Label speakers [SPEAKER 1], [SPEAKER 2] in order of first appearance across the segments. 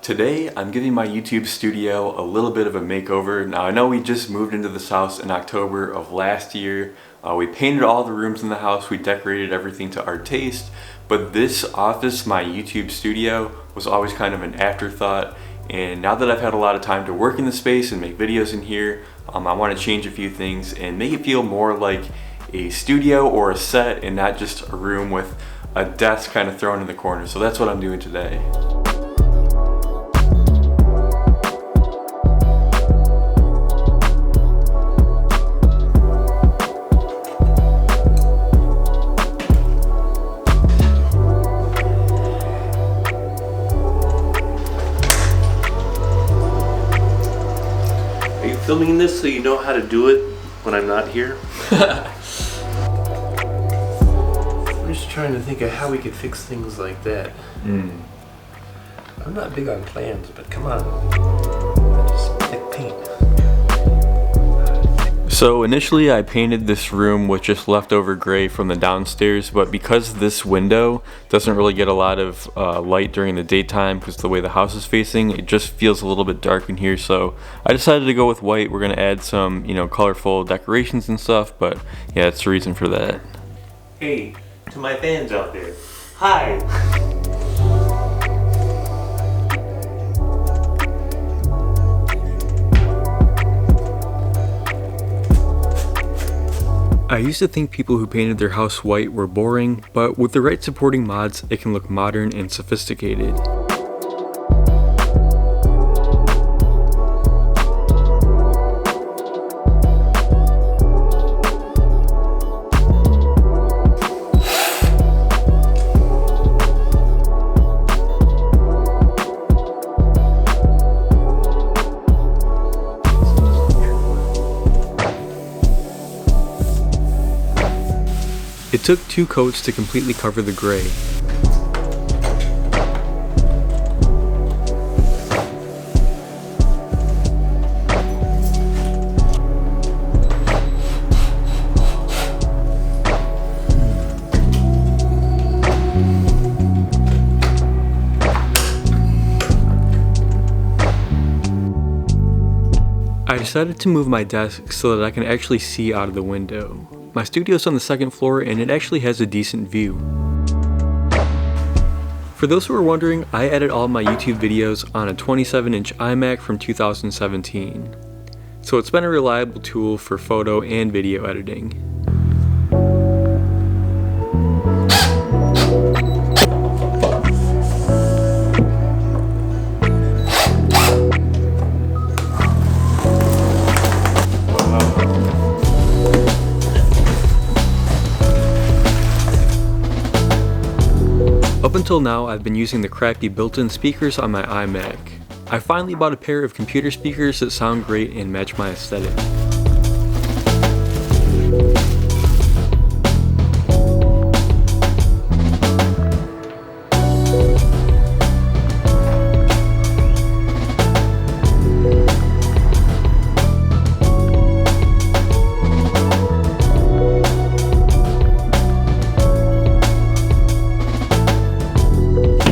[SPEAKER 1] Today, I'm giving my YouTube studio a little bit of a makeover. Now, I know we just moved into this house in October of last year. We painted all the rooms in the house, we decorated everything to our taste, but this office, my YouTube studio, was always kind of an afterthought. And now that I've had a lot of time to work in the space and make videos in here, I want to change a few things and make it feel more like a studio or a set and not just a room with a desk kind of thrown in the corner. So that's what I'm doing today.
[SPEAKER 2] Are you filming this so you know how to do it when I'm not here? I'm just trying to think of how we could fix things like that. I'm not big on plans, but come on. Just thick paint.
[SPEAKER 1] So initially I painted this room with just leftover gray from the downstairs, but because this window doesn't really get a lot of light during the daytime because the way the house is facing, it just feels a little bit dark in here. So I decided to go with white. We're gonna add some, colorful decorations and stuff, but yeah, that's the reason for that.
[SPEAKER 2] Hey, to my fans out there, hi!
[SPEAKER 1] I used to think people who painted their house white were boring, but with the right supporting mods, it can look modern and sophisticated. It took 2 coats to completely cover the gray. I decided to move my desk so that I can actually see out of the window. My studio's on the 2nd floor and it actually has a decent view. For those who are wondering, I edit all my YouTube videos on a 27-inch iMac from 2017. So it's been a reliable tool for photo and video editing. Up until now, I've been using the crappy built-in speakers on my iMac. I finally bought a pair of computer speakers that sound great and match my aesthetic.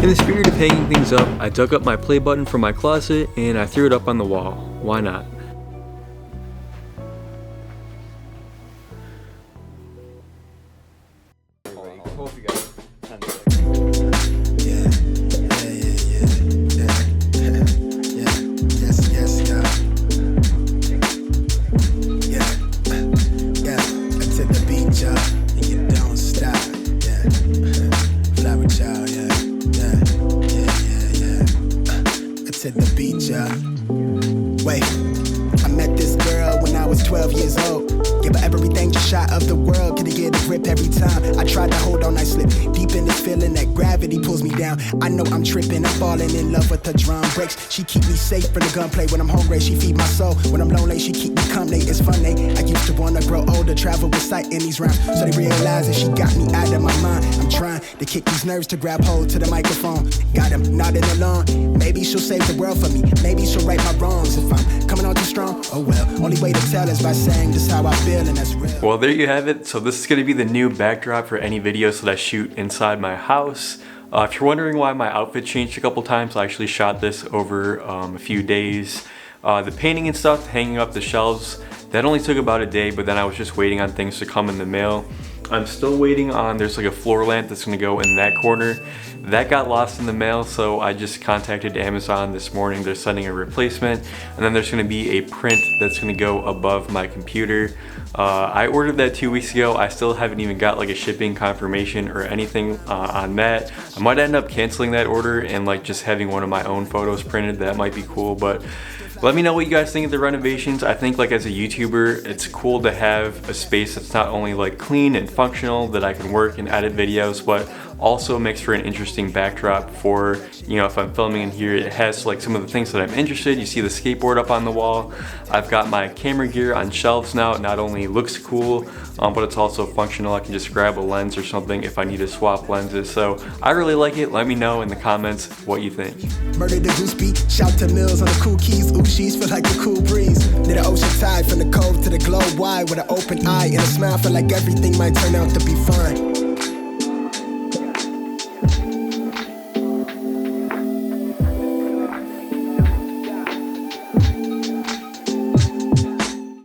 [SPEAKER 1] In the spirit of hanging things up, I dug up my play button from my closet and I threw it up on the wall. Why not?
[SPEAKER 3] To the beach, wait, I met this girl when I was 12 years old. Give her everything, just shot of the world. Could get a grip every time I tried to hold on, I slipped deep in this feeling that gravity pulls me down. I know I'm tripping, I'm falling in love with her drum breaks. She keep me safe from the gunplay when I'm hungry. She feed my soul when I'm lonely. She keep me company. It's funny, I used to wanna grow older, travel with sight in these rhymes. So they realize that she got me out of my mind. I'm trying to kick these nerves to grab hold to the microphone. Got him nodding along. Maybe she'll save the world for me. Maybe she'll right my wrongs if I'm coming on too strong. Oh well, only way to tell is by saying this how I feel, and that's real.
[SPEAKER 1] Well, there you have it. So this is going to be the new backdrop for any videos that I shoot inside my house. If you're wondering why my outfit changed a couple times, I actually shot this over a few days. The painting and stuff, hanging up the shelves, that only took about a day, but then I was just waiting on things to come in the mail. I'm still waiting on, there's like a floor lamp that's gonna go in that corner. That got lost in the mail, so I just contacted Amazon this morning. They're sending a replacement, and then there's gonna be a print that's gonna go above my computer. I ordered that 2 weeks ago. I still haven't even got like a shipping confirmation or anything on that. I might end up canceling that order and like just having one of my own photos printed. That might be cool, but let me know what you guys think of the renovations. I think like as a YouTuber, it's cool to have a space that's not only like clean and functional that I can work and edit videos, but also makes for an interesting backdrop for, you know, if I'm filming in here. It has like some of the things that I'm interested. You see the skateboard up on the wall. I've got my camera gear on shelves now. It not only looks cool, but it's also functional. I can just grab a lens or something if I need to swap lenses. So I really like it. Let me know in the comments what you think.
[SPEAKER 3] Murder the goose beat, shout to Mills on the cool keys. Ooh, she's feel like a cool breeze. Near the ocean tide, from the cove to the globe wide, with an open eye and a smile, feel like everything might turn out to be fine.